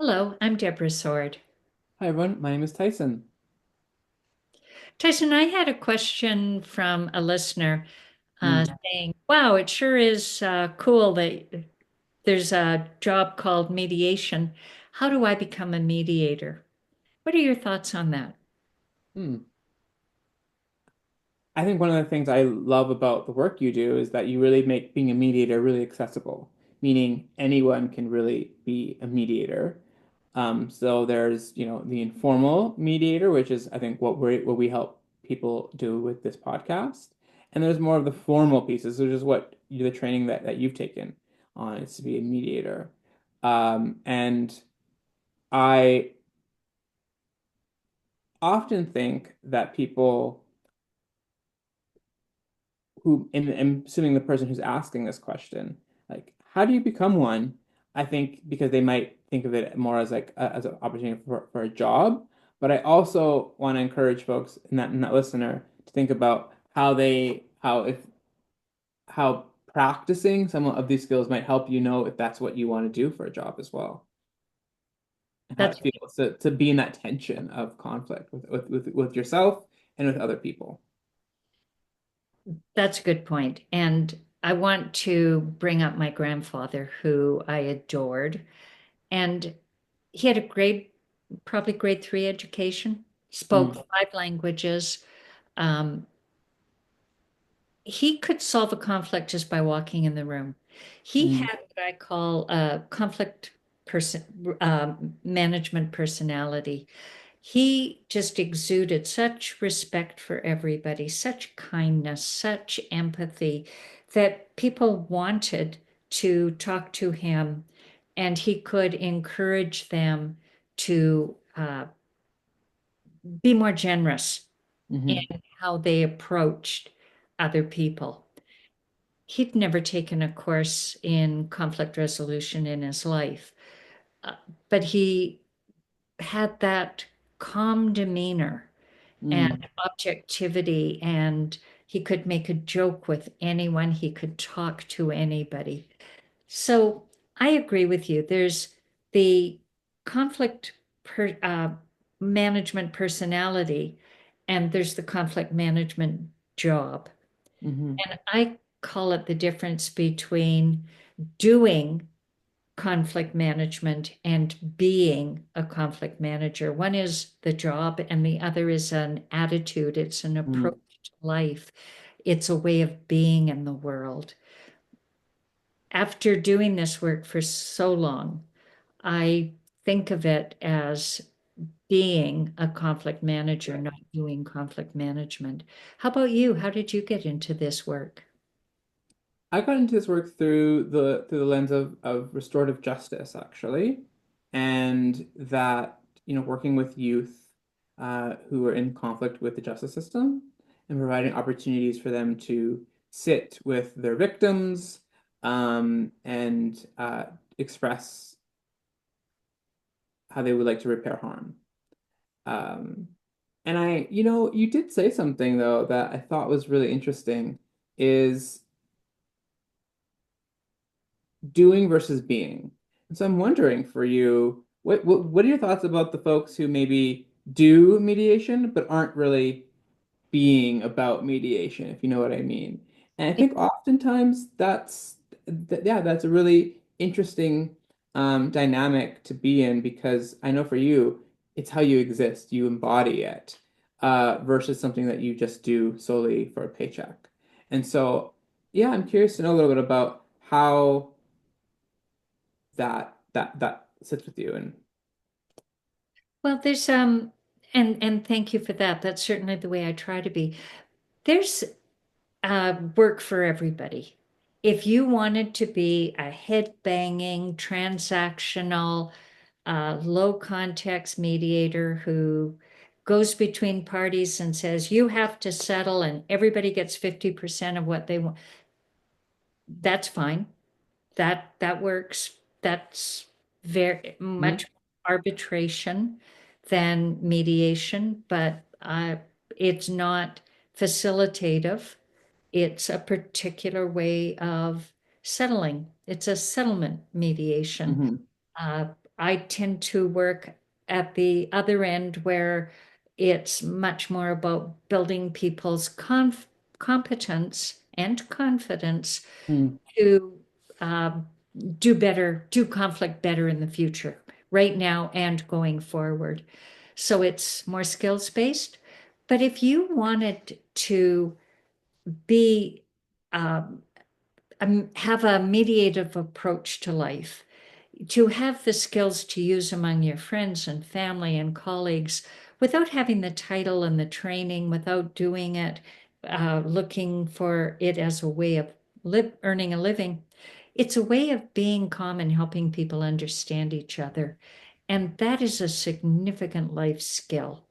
Hello, I'm Deborah Sword. Hi everyone, my name is Tyson. Tyson, I had a question from a listener Mm, saying, wow, it sure is cool that there's a job called mediation. How do I become a mediator? What are your thoughts on that? hmm. I think one of the things I love about the work you do is that you really make being a mediator really accessible, meaning anyone can really be a mediator. So there's, the informal mediator, which is I think what we help people do with this podcast. And there's more of the formal pieces, which is what the training that you've taken on is to be a mediator. And I often think that people who, and I'm assuming the person who's asking this question, like, how do you become one? I think because they might think of it more as like as an opportunity for a job, but I also want to encourage folks in that listener to think about how practicing some of these skills might help you know if that's what you want to do for a job as well, and how That's it feels to be in that tension of conflict with yourself and with other people. that's a good point. And I want to bring up my grandfather, who I adored, and he had a probably grade three education, spoke Mm, five languages. Um, he could solve a conflict just by walking in the room. He mm, had what I call a conflict management personality. He just exuded such respect for everybody, such kindness, such empathy that people wanted to talk to him, and he could encourage them to be more generous in hmm how they approached other people. He'd never taken a course in conflict resolution in his life, uh, but he had that calm demeanor and mm, objectivity, and he could make a joke with anyone, he could talk to anybody. So I agree with you. There's the conflict management personality, and there's the conflict management job. hmm And I call it the difference between doing conflict management and being a conflict manager. One is the job, and the other is an attitude, it's an approach mm. to life, it's a way of being in the world. After doing this work for so long, I think of it as being a conflict manager, not doing conflict management. How about you? How did you get into this work? I got into this work through the lens of restorative justice, actually, and that working with youth who are in conflict with the justice system and providing opportunities for them to sit with their victims and express how they would like to repair harm. Um, and you did say something though that I thought was really interesting is doing versus being. And so I'm wondering for you, what are your thoughts about the folks who maybe do mediation but aren't really being about mediation, if you know what I mean? And I think oftentimes that's a really interesting dynamic to be in because I know for you, it's how you exist, you embody it, versus something that you just do solely for a paycheck. And so, yeah, I'm curious to know a little bit about how that sits with you and Well, there's and thank you for that. That's certainly the way I try to be. There's work for everybody. If you wanted to be a head banging, transactional, low context mediator who goes between parties and says, you have to settle and everybody gets 50% of what they want, that's fine. That works. That's very Mhm, much arbitration than mediation, but it's not facilitative. It's a particular way of settling. It's a settlement mediation. mhm, I tend to work at the other end where it's much more about building people's competence and confidence Hmm. to um, do better, do conflict better in the future, right now and going forward. So it's more skills based. But if you wanted to be um, have a mediative approach to life, to have the skills to use among your friends and family and colleagues without having the title and the training, without doing it, looking for it as a way of earning a living. It's a way of being calm and helping people understand each other. And that is a significant life skill.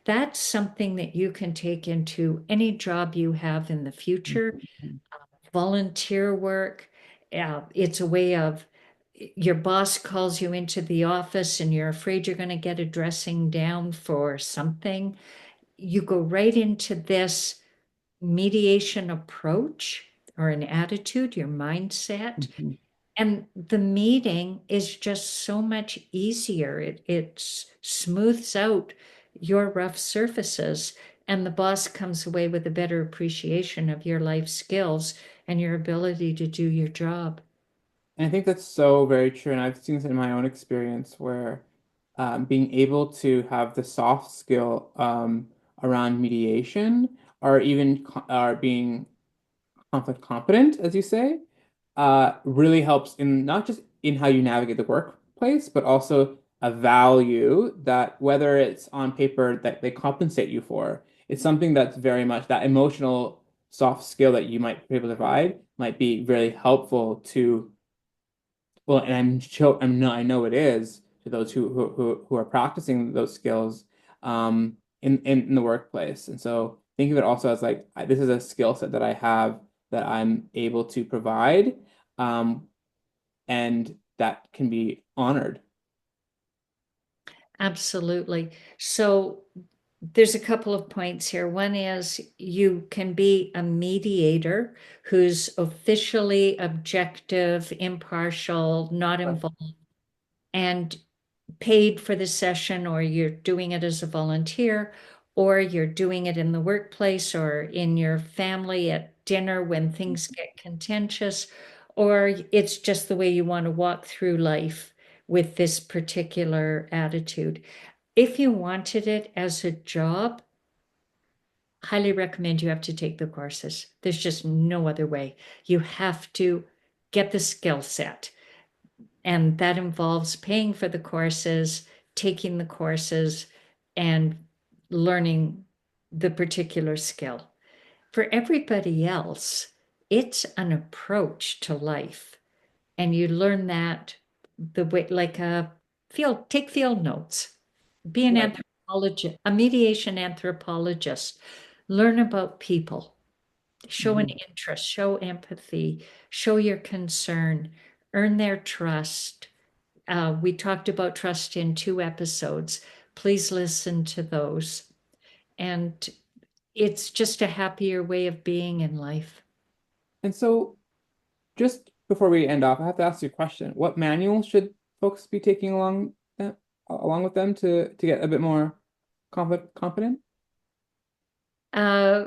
That's something that you can take into any job you have in the future, volunteer work. It's a way of your boss calls you into the office and you're afraid you're going to get a dressing down for something. You go right into this mediation approach or an attitude, your mindset, Mhm. and the meeting is just so much easier. It smooths out your rough surfaces, and the boss comes away with a better appreciation of your life skills and your ability to do your job. And I think that's so very true. And I've seen this in my own experience where being able to have the soft skill around mediation or even or being conflict competent, as you say, really helps in not just in how you navigate the workplace, but also a value that whether it's on paper that they compensate you for, it's something that's very much that emotional soft skill that you might be able to provide might be very helpful to, well, and I know it is to those who are practicing those skills in the workplace. And so think of it also as like this is a skill set that I have that I'm able to provide, um, and that can be honored. Absolutely. So there's a couple of points here. One is you can be a mediator who's officially objective, impartial, not Right. involved, and paid for the session, or you're doing it as a volunteer, or you're doing it in the workplace or in your family at dinner when things get contentious, or it's just the way you want to walk through life with this particular attitude. If you wanted it as a job, highly recommend you have to take the courses. There's just no other way. You have to get the skill set. And that involves paying for the courses, taking the courses, and learning the particular skill. For everybody else, it's an approach to life. And you learn that the way, like take field notes, be an Right. anthropologist, a mediation anthropologist, learn about people, show an Mhm. interest, show empathy, show your concern, earn their trust. We talked about trust in 2 episodes. Please listen to those. And it's just a happier way of being in life. And so just before we end off, I have to ask you a question. What manual should folks be taking along with them to get a bit more confident? Uh,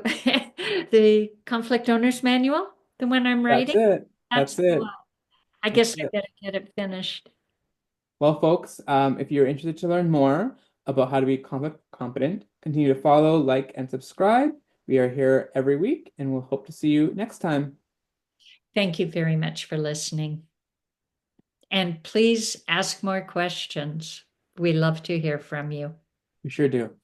the Conflict Owners Manual, the one I'm That's writing, it. that's That's the one. it. I That's guess I it. better get it finished. Well, folks, if you're interested to learn more about how to be conflict competent, continue to follow, like, and subscribe. We are here every week, and we'll hope to see you next time. Thank you very much for listening. And please ask more questions. We love to hear from you. We sure do.